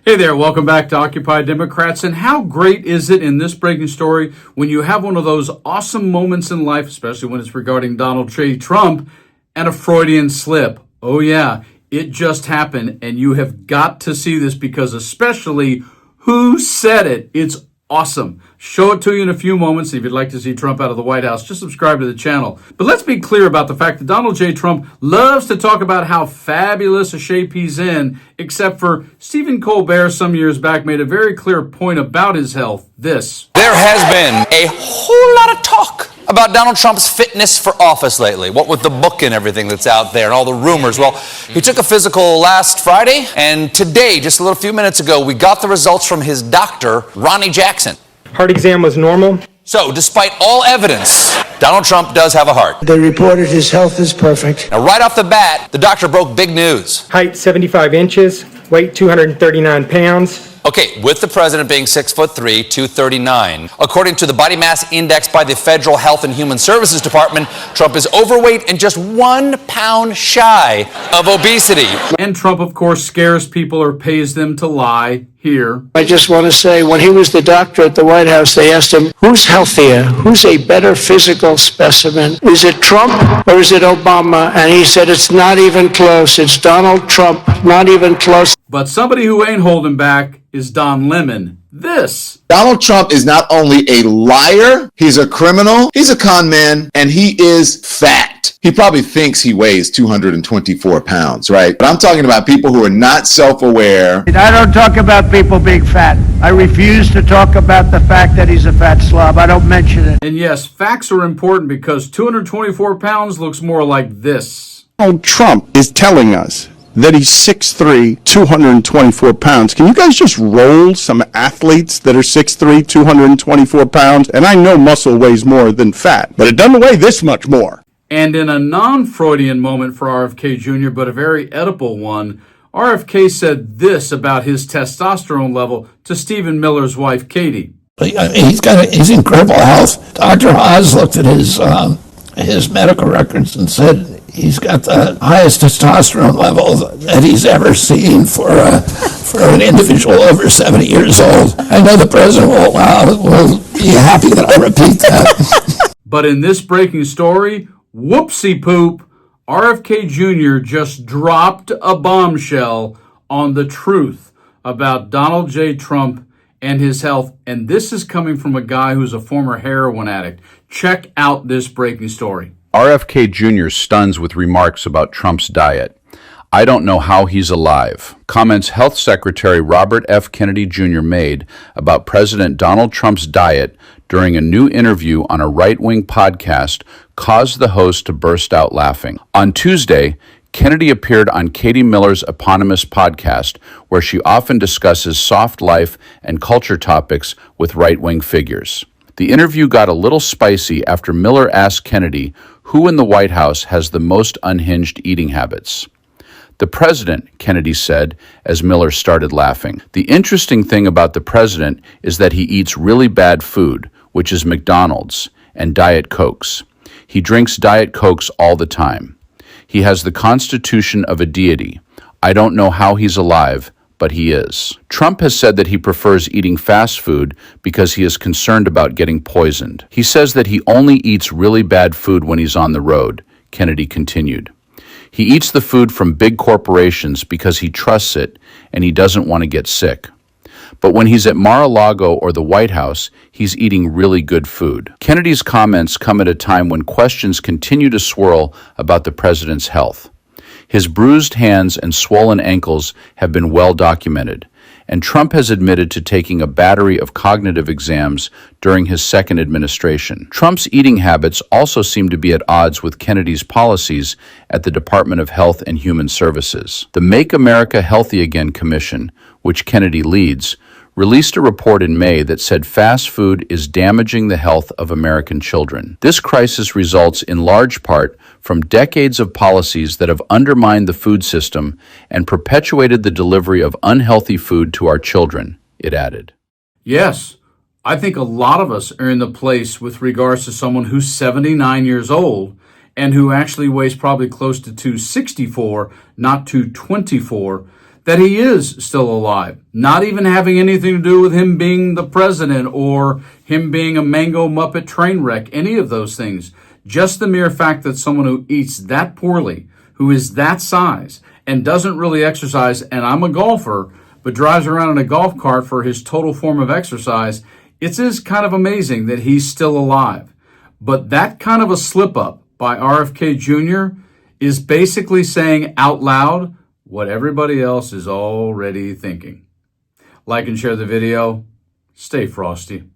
Hey there, welcome back to Occupy Democrats. And how great is it in this breaking story when you have one of those awesome moments in life, especially when it's regarding Donald J. Trump, and a Freudian slip. Oh yeah, it just happened, and you have got to see this because especially who said it, it's awesome. Show it to you in a few moments. If you'd like to see Trump out of the White House, just subscribe to the channel. But let's be clear about the fact that Donald J. Trump loves to talk about how fabulous a shape he's in, except for Stephen Colbert some years back made a very clear point about his health. This. There has been a whole lot of talk about Donald Trump's fitness for office lately. What with the book and everything that's out there and all the rumors. Well, he took a physical last Friday, and today, just a few minutes ago, we got the results from his doctor, Ronnie Jackson. Heart exam was normal. So, despite all evidence, Donald Trump does have a heart. They reported his health is perfect. Now, right off the bat, the doctor broke big news. Height 75 inches, weight 239 pounds. Okay, with the president being 6'3", 239. According to the body mass index by the Federal Health and Human Services Department, Trump is overweight and just 1 pound shy of obesity. And Trump, of course, scares people or pays them to lie here. I just want to say, when he was the doctor at the White House, they asked him, who's healthier? Who's a better physical specimen? Is it Trump or is it Obama? And he said, it's not even close. It's Donald Trump, not even close. But somebody who ain't holding back is Don Lemon. This. Donald Trump is not only a liar, he's a criminal, he's a con man, and he is fat. He probably thinks he weighs 224 pounds, right? But I'm talking about people who are not self-aware. I don't talk about people being fat. I refuse to talk about the fact that he's a fat slob. I don't mention it. And yes, facts are important because 224 pounds looks more like this. Donald Trump is telling us that he's 6'3", 224 pounds. Can you guys just roll some athletes that are 6'3", 224 pounds? And I know muscle weighs more than fat, but it doesn't weigh this much more. And in a non-Freudian moment for RFK Jr., but a very Oedipal one, RFK said this about his testosterone level to Stephen Miller's wife, Katie. He's in incredible health. Dr. Oz looked at his medical records and said he's got the highest testosterone level that he's ever seen for an individual over 70 years old. I know the president will be happy that I repeat that. But in this breaking story, whoopsie poop, RFK Jr. just dropped a bombshell on the truth about Donald J. Trump and his health. And this is coming from a guy who's a former heroin addict. Check out this breaking story. RFK Jr. stuns with remarks about Trump's diet. I don't know how he's alive. Comments Health Secretary Robert F. Kennedy Jr. made about President Donald Trump's diet during a new interview on a right-wing podcast caused the host to burst out laughing. On Tuesday, Kennedy appeared on Katie Miller's eponymous podcast, where she often discusses soft life and culture topics with right-wing figures. The interview got a little spicy after Miller asked Kennedy who in the White House has the most unhinged eating habits. The president, Kennedy said, as Miller started laughing. The interesting thing about the president is that he eats really bad food, which is McDonald's, and Diet Cokes. He drinks Diet Cokes all the time. He has the constitution of a deity. I don't know how he's alive, but he is. Trump has said that he prefers eating fast food because he is concerned about getting poisoned. He says that he only eats really bad food when he's on the road, Kennedy continued. He eats the food from big corporations because he trusts it and he doesn't want to get sick. But when he's at Mar-a-Lago or the White House, he's eating really good food. Kennedy's comments come at a time when questions continue to swirl about the president's health. His bruised hands and swollen ankles have been well documented, and Trump has admitted to taking a battery of cognitive exams during his second administration. Trump's eating habits also seem to be at odds with Kennedy's policies at the Department of Health and Human Services. The Make America Healthy Again Commission, which Kennedy leads, released a report in May that said fast food is damaging the health of American children. This crisis results in large part from decades of policies that have undermined the food system and perpetuated the delivery of unhealthy food to our children, it added. Yes, I think a lot of us are in the place with regards to someone who's 79 years old and who actually weighs probably close to 264, not 224, that he is still alive, not even having anything to do with him being the president or him being a mango muppet train wreck, any of those things. Just the mere fact that someone who eats that poorly, who is that size, and doesn't really exercise, and I'm a golfer, but drives around in a golf cart for his total form of exercise, it is kind of amazing that he's still alive. But that kind of a slip-up by RFK Jr. is basically saying out loud what everybody else is already thinking. Like and share the video. Stay frosty.